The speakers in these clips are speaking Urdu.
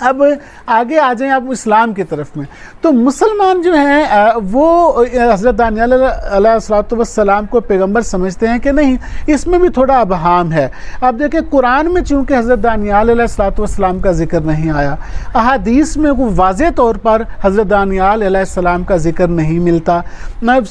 اب آگے آ جائیں آپ اسلام کی طرف میں، تو مسلمان جو ہیں وہ حضرت دانیال علیہ الصلوۃ والسلام کو پیغمبر سمجھتے ہیں کہ نہیں، اس میں بھی تھوڑا ابہام ہے۔ اب دیکھیں قرآن میں چونکہ حضرت دانیال علیہ الصلوۃ والسلام کا ذکر نہیں آیا، احادیث میں وہ واضح طور پر حضرت دانیال علیہ السلام کا ذکر نہیں ملتا،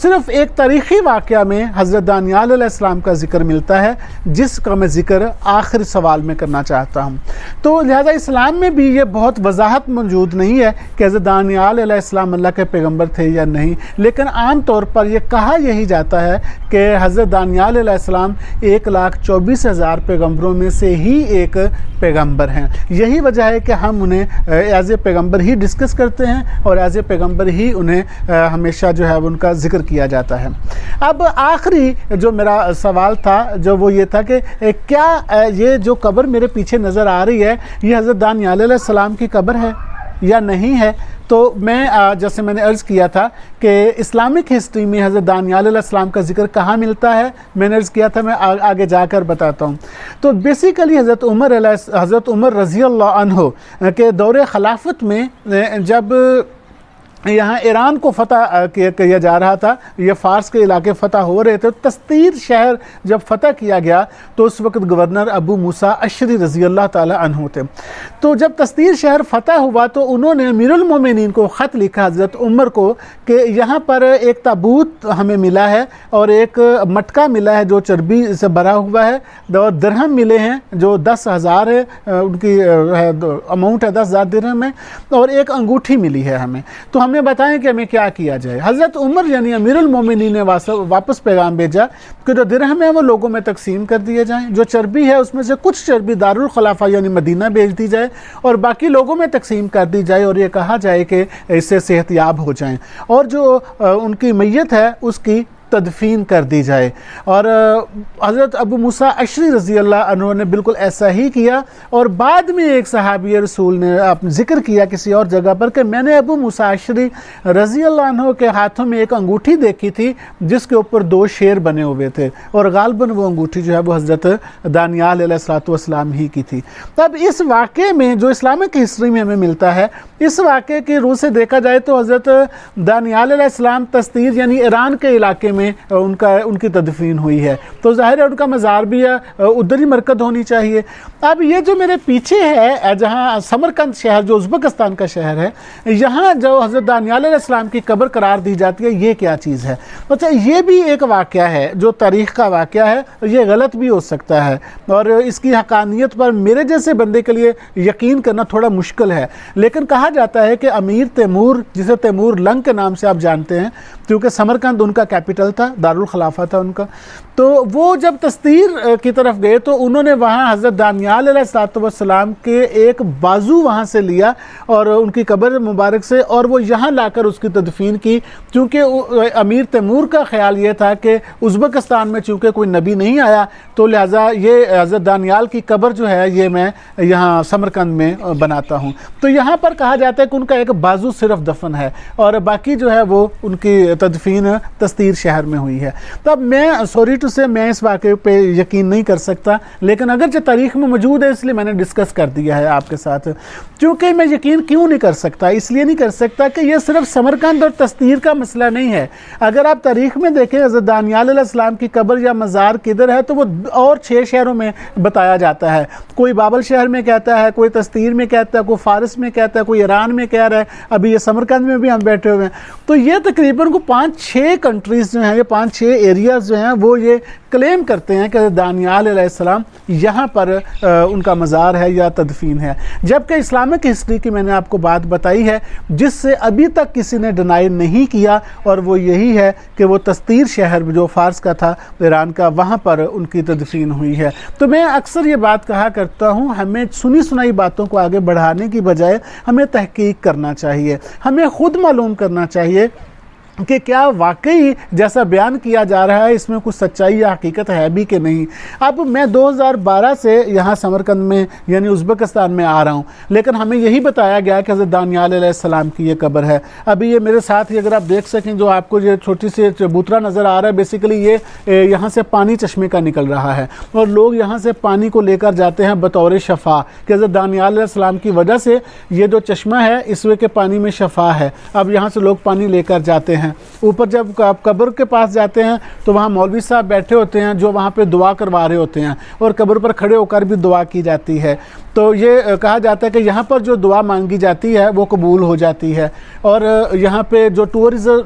صرف ایک تاریخی واقعہ میں حضرت دانیال علیہ السلام کا ذکر ملتا ہے، جس کا میں ذکر آخر سوال میں کرنا چاہتا ہوں۔ تو لہذا اسلام میں بھی یہ بہت وضاحت موجود نہیں ہے کہ حضرت دانیال علیہ السلام اللہ کے پیغمبر تھے یا نہیں، لیکن عام طور پر یہ کہا یہی جاتا ہے کہ حضرت دانیال علیہ السلام 1,24,000 پیغمبروں میں سے ہی ایک پیغمبر ہیں۔ یہی وجہ ہے کہ ہم انہیں ایز اے پیغمبر ہی ڈسکس کرتے ہیں اور ایز اے پیغمبر ہی انہیں ہمیشہ جو ہے ان کا ذکر کیا جاتا ہے۔ اب آخری جو میرا سوال تھا جو وہ یہ تھا کہ کیا یہ جو قبر میرے پیچھے نظر آ رہی ہے یہ حضرت دانیال علیہ السلام کی قبر ہے یا نہیں ہے؟ تو میں جیسے میں نے عرض کیا تھا کہ اسلامک ہسٹری میں حضرت دانیال علیہ السلام کا ذکر کہاں ملتا ہے، میں نے عرض کیا تھا میں آگے جا کر بتاتا ہوں۔ تو بیسیکلی حضرت عمر رضی اللہ عنہ کے دور خلافت میں جب یہاں ایران کو فتح کیا جا رہا تھا، یہ فارس کے علاقے فتح ہو رہے تھے، تستیر شہر جب فتح کیا گیا تو اس وقت گورنر ابو موسیٰ اشری رضی اللہ تعالی عنہ تھے۔ تو جب تستیر شہر فتح ہوا تو انہوں نے امیر المومنین کو خط لکھا حضرت عمر کو کہ یہاں پر ایک تابوت ہمیں ملا ہے اور ایک مٹکا ملا ہے جو چربی سے بھرا ہوا ہے، اور درہم ملے ہیں جو 10,000 ہے، ان کی اماؤنٹ ہے 10,000 درہم ہے، اور ایک انگوٹھی ملی ہے ہمیں، تو ہمیں بتائیں کہ ہمیں کیا کیا جائے۔ حضرت عمر یعنی امیر المومنین نے واپس پیغام بھیجا کہ جو درہم ہے وہ لوگوں میں تقسیم کر دیے جائیں، جو چربی ہے اس میں سے کچھ چربی دارالخلافہ یعنی مدینہ بھیج دی جائے اور باقی لوگوں میں تقسیم کر دی جائے، اور یہ کہا جائے کہ اس سے صحت یاب ہو جائیں، اور جو ان کی میت ہے اس کی تدفین کر دی جائے۔ اور حضرت ابو موسیٰ اشری رضی اللہ عنہ نے بالکل ایسا ہی کیا، اور بعد میں ایک صحابی رسول نے ذکر کیا کسی اور جگہ پر کہ میں نے ابو موسیٰ اشری رضی اللہ عنہ کے ہاتھوں میں ایک انگوٹھی دیکھی تھی جس کے اوپر 2 شیر بنے ہوئے تھے، اور غالباً وہ انگوٹھی جو ہے وہ حضرت دانیال علیہ السلام ہی کی تھی۔ اب اس واقعے میں جو اسلامک ہسٹری میں ہمیں ملتا ہے، اس واقعے کی روح سے دیکھا جائے تو حضرت دانیال علیہ السلام تستیر یعنی ایران کے علاقے میں ان کی تدفین ہوئی ہے، تو ظاہر ہے ان کا مزار بھی ہے، ادھر ہی مرکز ہونی چاہیے۔ اب یہ جو میرے پیچھے ہے جہاں سمرقند شہر جو ازبکستان کا شہر ہے، یہاں جو حضرت دانیال علیہ السلام کی قبر قرار دی جاتی ہے، یہ کیا چیز ہے؟ اچھا، یہ بھی ایک واقعہ ہے جو تاریخ کا واقعہ ہے، یہ غلط بھی ہو سکتا ہے اور اس کی حقانیت پر میرے جیسے بندے کے لیے یقین کرنا تھوڑا مشکل ہے، لیکن کہا جاتا ہے کہ امیر تیمور، جسے تیمور لنگ کے نام سے آپ جانتے ہیں کیونکہ سمرقند ان کا کیپٹل تھا، دارالخلافہ تھا ان کا، تو وہ جب تستیر کی طرف گئے تو انہوں نے وہاں حضرت دانیال علیہ السلام کے ایک بازو وہاں سے لیا اور ان کی قبر مبارک سے، اور وہ یہاں لا کر اس کی تدفین کی، کیونکہ امیر تیمور کا خیال یہ تھا کہ ازبکستان میں چونکہ کوئی نبی نہیں آیا تو لہٰذا یہ حضرت دانیال کی قبر جو ہے یہ میں یہاں سمرقند میں بناتا ہوں۔ تو یہاں پر کہا جاتا ہے کہ ان کا ایک بازو صرف دفن ہے اور باقی جو ہے وہ ان کی تدفین تستیر شہر میں ہوئی ہے۔ تو اب میں سوری ٹو سے میں اس واقعے پہ یقین نہیں کر سکتا، لیکن اگرچہ تاریخ میں موجود ہے اس لیے میں نے ڈسکس کر دیا ہے آپ کے ساتھ۔ کیونکہ میں یقین کیوں نہیں کر سکتا؟ اس لیے نہیں کر سکتا کہ یہ صرف سمرقند اور تستیر کا مسئلہ نہیں ہے۔ اگر آپ تاریخ میں دیکھیں حضرت دانیال علیہ السلام کی قبر یا مزار کدھر ہے تو وہ اور 6 شہروں میں بتایا جاتا ہے، کوئی بابل شہر میں کہتا ہے، کوئی تستیر میں کہتا ہے، کوئی فارس میں کہتا ہے، کوئی ایران میں کہہ رہا ہے، ابھی یہ سمرقند میں بھی ہم بیٹھے ہوئے ہیں۔ تو یہ تقریباً 5-6 کنٹریز جو ہیں، یہ 5-6 ایریاز جو ہیں وہ یہ کلیم کرتے ہیں کہ دانیال علیہ السلام یہاں پر ان کا مزار ہے یا تدفین ہے، جبکہ اسلامک ہسٹری کی میں نے آپ کو بات بتائی ہے جس سے ابھی تک کسی نے ڈینائی نہیں کیا، اور وہ یہی ہے کہ وہ تستیر شہر جو فارس کا تھا، ایران کا، وہاں پر ان کی تدفین ہوئی ہے۔ تو میں اکثر یہ بات کہا کرتا ہوں، ہمیں سنی سنائی باتوں کو آگے بڑھانے کی بجائے ہمیں تحقیق کرنا چاہیے، ہمیں خود معلوم کرنا چاہیے کہ کیا واقعی جیسا بیان کیا جا رہا ہے اس میں کچھ سچائی یا حقیقت ہے بھی کہ نہیں۔ اب میں 2012 سے یہاں سمرقند میں یعنی ازبکستان میں آ رہا ہوں، لیکن ہمیں یہی بتایا گیا کہ حضرت دانیال علیہ السلام کی یہ قبر ہے۔ ابھی یہ میرے ساتھ ہی اگر آپ دیکھ سکیں جو آپ کو یہ چھوٹی سی چبوترا نظر آ رہا ہے، بیسیکلی یہ یہاں سے پانی چشمے کا نکل رہا ہے، اور لوگ یہاں سے پانی کو لے کر جاتے ہیں بطور شفا، کہ حضرت دانیال علیہ السلام کی وجہ سے یہ جو چشمہ ہے اس کے پانی میں شفا ہے۔ اب یہاں سے لوگ پانی لے کر جاتے ہیں۔ اوپر جب آپ قبر کے پاس جاتے ہیں تو وہاں مولوی صاحب بیٹھے ہوتے ہیں جو وہاں پہ دعا کروا رہے ہوتے ہیں، اور قبر پر کھڑے ہو کر بھی دعا کی جاتی ہے۔ تو یہ کہا جاتا ہے کہ یہاں پر جو دعا مانگی جاتی ہے وہ قبول ہو جاتی ہے، اور یہاں پہ جو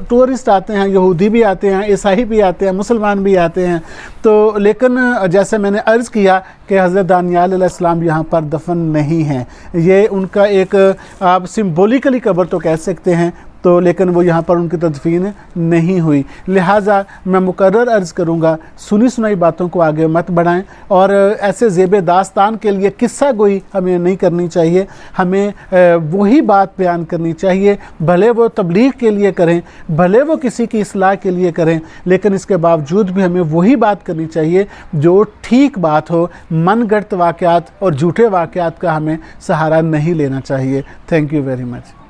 ٹورسٹ آتے ہیں، یہودی بھی آتے ہیں، عیسائی بھی آتے ہیں، مسلمان بھی آتے ہیں۔ تو لیکن جیسے میں نے عرض کیا کہ حضرت دانیال علیہ السلام یہاں پر دفن نہیں ہیں، یہ ان کا ایک آپ سمبولیکلی قبر تو کہہ سکتے ہیں، تو لیکن وہ یہاں پر ان کی تدفین نہیں ہوئی۔ لہٰذا میں مقرر عرض کروں گا، سنی سنائی باتوں کو آگے مت بڑھائیں، اور ایسے زیب داستان کے لیے قصہ گوئی ہمیں نہیں کرنی چاہیے۔ ہمیں وہی بات بیان کرنی چاہیے، بھلے وہ تبلیغ کے لیے کریں، بھلے وہ کسی کی اصلاح کے لیے کریں، لیکن اس کے باوجود بھی ہمیں وہی بات کرنی چاہیے جو ٹھیک بات ہو۔ من گھڑت واقعات اور جھوٹے واقعات کا ہمیں سہارا نہیں لینا چاہیے۔ Thank you very much.